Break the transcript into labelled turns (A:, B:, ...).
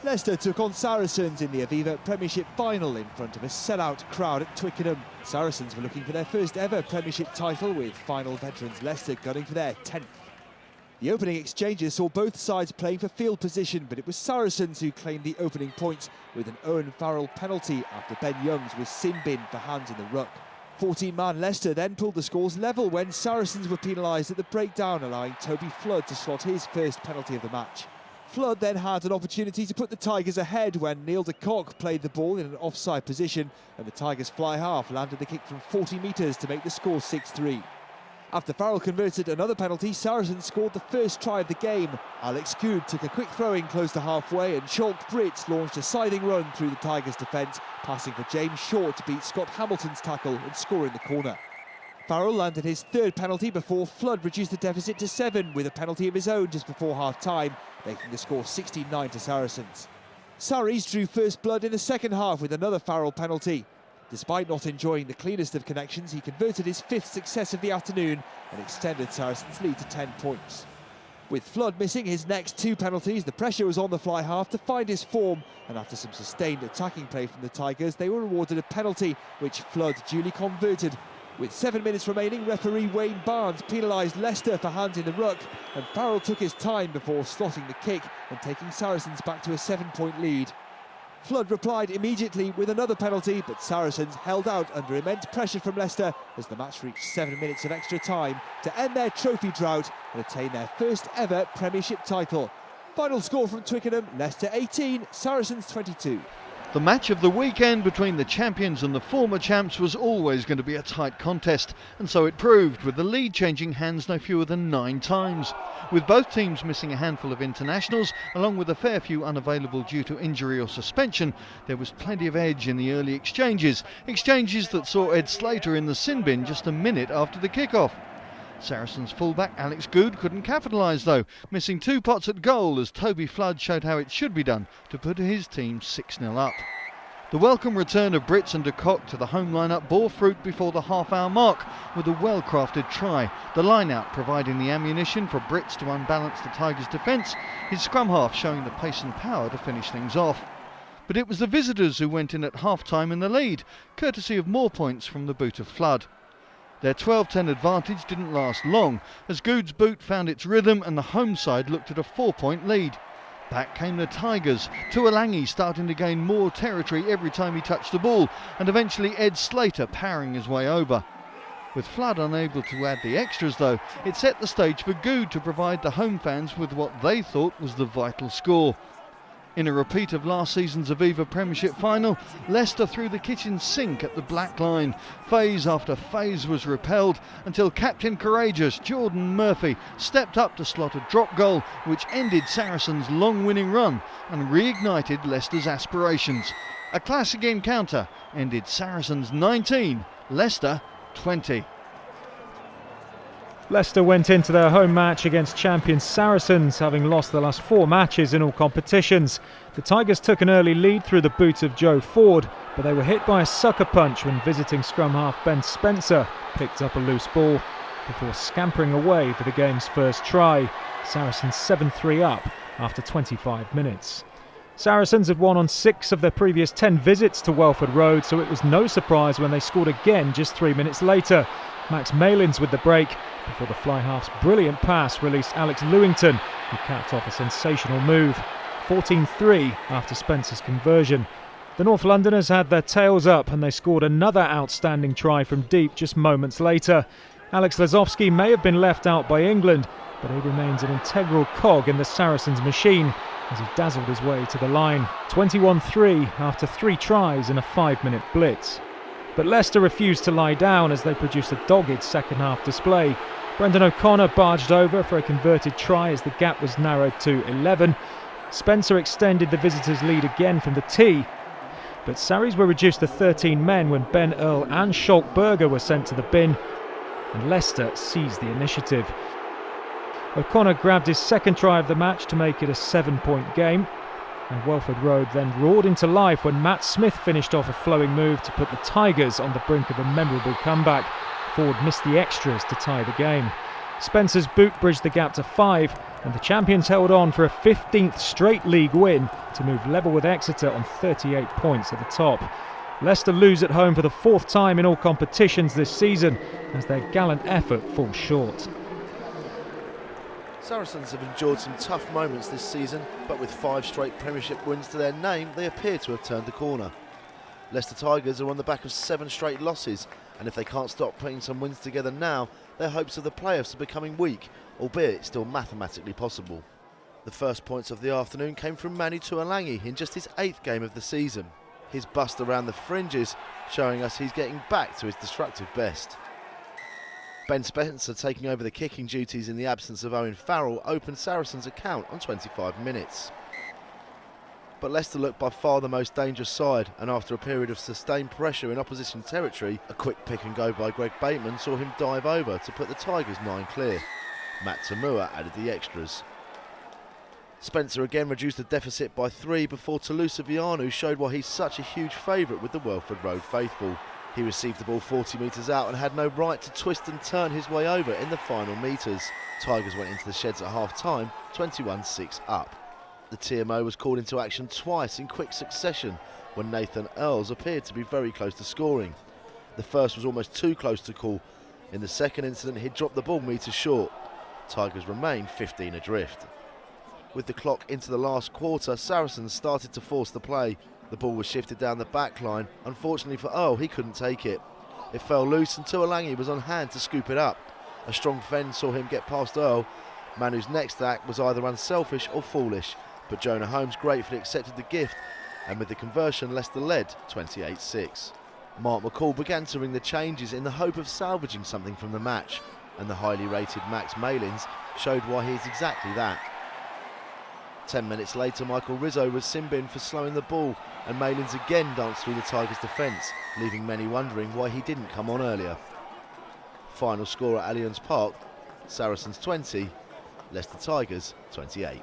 A: Leicester took on Saracens in the Aviva Premiership Final in front of a sellout crowd at Twickenham. Saracens were looking for their first ever Premiership title, with final veterans Leicester gunning for their 10th. The opening exchanges saw both sides playing for field position, but it was Saracens who claimed the opening points with an Owen Farrell penalty after Ben Youngs was sin-binned for hands in the ruck. 14-man Leicester then pulled the scores level when Saracens were penalised at the breakdown, allowing Toby Flood to slot his first penalty of the match. Flood then had an opportunity to put the Tigers ahead when Neil de Kock played the ball in an offside position, and the Tigers fly half landed the kick from 40 metres to make the score 6-3. After Farrell converted another penalty, Saracens scored the first try of the game. Alex Good took a quick throw-in close to halfway, and Schalk Brits launched a scything run through the Tigers' defence, passing for James Short to beat Scott Hamilton's tackle and score in the corner. Farrell landed his third penalty before Flood reduced the deficit to 7 with a penalty of his own just before half-time, making the score 69 to Saracens. Sarries drew first blood in the second half with another Farrell penalty. Despite not enjoying the cleanest of connections, he converted his 5th success of the afternoon and extended Saracens' lead to 10 points. With Flood missing his next 2 penalties, the pressure was on the fly half to find his form, and after some sustained attacking play from the Tigers, they were awarded a penalty, which Flood duly converted. With 7 minutes remaining, referee Wayne Barnes penalised Leicester for hands in the ruck, and Farrell took his time before slotting the kick and taking Saracens back to a 7-point lead. Flood replied immediately with another penalty, but Saracens held out under immense pressure from Leicester as the match reached 7 minutes of extra time to end their trophy drought and attain their first ever Premiership title. Final score from Twickenham: Leicester 18, Saracens 22.
B: The match of the weekend between the champions and the former champs was always going to be a tight contest, and so it proved, with the lead changing hands no fewer than 9 times. With both teams missing a handful of internationals, along with a fair few unavailable due to injury or suspension, there was plenty of edge in the early exchanges that saw Ed Slater in the sin bin just a minute after the kick-off. Saracens fullback Alex Good couldn't capitalise though, missing 2 pots at goal as Toby Flood showed how it should be done to put his team 6-0 up. The welcome return of Brits and de Kock to the home line-up bore fruit before the half-hour mark with a well-crafted try, the line-out providing the ammunition for Brits to unbalance the Tigers' defence, his scrum half showing the pace and power to finish things off. But it was the visitors who went in at half-time in the lead, courtesy of more points from the boot of Flood. Their 12-10 advantage didn't last long, as Good's boot found its rhythm and the home side looked at a 4-point lead. Back came the Tigers, Tuolangi starting to gain more territory every time he touched the ball, and eventually Ed Slater powering his way over. With Flood unable to add the extras though, it set the stage for Good to provide the home fans with what they thought was the vital score. In a repeat of last season's Aviva Premiership Final, Leicester threw the kitchen sink at the black line. Phase after phase was repelled until Captain Courageous Jordan Murphy stepped up to slot a drop goal which ended Saracens' long winning run and reignited Leicester's aspirations. A classic encounter ended Saracens 19, Leicester 20.
C: Leicester went into their home match against champion Saracens, having lost the last 4 matches in all competitions. The Tigers took an early lead through the boot of Joe Ford, but they were hit by a sucker punch when visiting scrum half Ben Spencer picked up a loose ball before scampering away for the game's first try. Saracens 7-3 up after 25 minutes. Saracens had won on 6 of their previous 10 visits to Welford Road, so it was no surprise when they scored again just 3 minutes later. Max Malins with the break before the fly half's brilliant pass released Alex Lewington, who capped off a sensational move. 14-3 after Spencer's conversion. The North Londoners had their tails up and they scored another outstanding try from deep just moments later. Alex Lazowski may have been left out by England, but he remains an integral cog in the Saracens machine as he dazzled his way to the line. 21-3 after 3 tries in a 5-minute blitz. But Leicester refused to lie down as they produced a dogged second-half display. Brendan O'Connor barged over for a converted try as the gap was narrowed to 11. Spencer extended the visitors' lead again from the tee, but Sarries were reduced to 13 men when Ben Earl and Schalk Burger were sent to the bin, and Leicester seized the initiative. O'Connor grabbed his second try of the match to make it a 7-point game, and Welford Road then roared into life when Matt Smith finished off a flowing move to put the Tigers on the brink of a memorable comeback. Ford missed the extras to tie the game. Spencer's boot bridged the gap to 5, and the champions held on for a 15th straight league win to move level with Exeter on 38 points at the top. Leicester lose at home for the 4th time in all competitions this season as their gallant effort falls short.
D: Saracens have endured some tough moments this season, but with 5 straight Premiership wins to their name, they appear to have turned the corner. Leicester Tigers are on the back of 7 straight losses, and if they can't stop putting some wins together now, their hopes of the playoffs are becoming weak, albeit still mathematically possible. The first points of the afternoon came from Manu Tuolangi in just his 8th game of the season. His bust around the fringes showing us he's getting back to his destructive best. Ben Spencer, taking over the kicking duties in the absence of Owen Farrell, opened Saracens' account on 25 minutes. But Leicester looked by far the most dangerous side, and after a period of sustained pressure in opposition territory, a quick pick and go by Greg Bateman saw him dive over to put the Tigers 9 clear. Matt Tamua added the extras. Spencer again reduced the deficit by 3 before Talusa Vianu showed why he's such a huge favourite with the Welford Road faithful. He received the ball 40 metres out and had no right to twist and turn his way over in the final metres. Tigers went into the sheds at half-time, 21-6 up. The TMO was called into action twice in quick succession when Nathan Earls appeared to be very close to scoring. The first was almost too close to call. In the second incident, he dropped the ball metres short. Tigers remained 15 adrift. With the clock into the last quarter, Saracens started to force the play. The ball was shifted down the back line. Unfortunately for Earl, he couldn't take it. It fell loose and Tuolangi was on hand to scoop it up. A strong fend saw him get past Earl. Manu's next act was either unselfish or foolish, but Jonah Holmes gratefully accepted the gift, and with the conversion, Leicester led 28-6. Mark McCall began to ring the changes in the hope of salvaging something from the match, and the highly rated Max Malins showed why he is exactly that. 10 minutes later, Michael Rizzo was sin-binned for slowing the ball, and Malins again danced through the Tigers' defence, leaving many wondering why he didn't come on earlier. Final score at Allianz Park, Saracens 20, Leicester Tigers 28.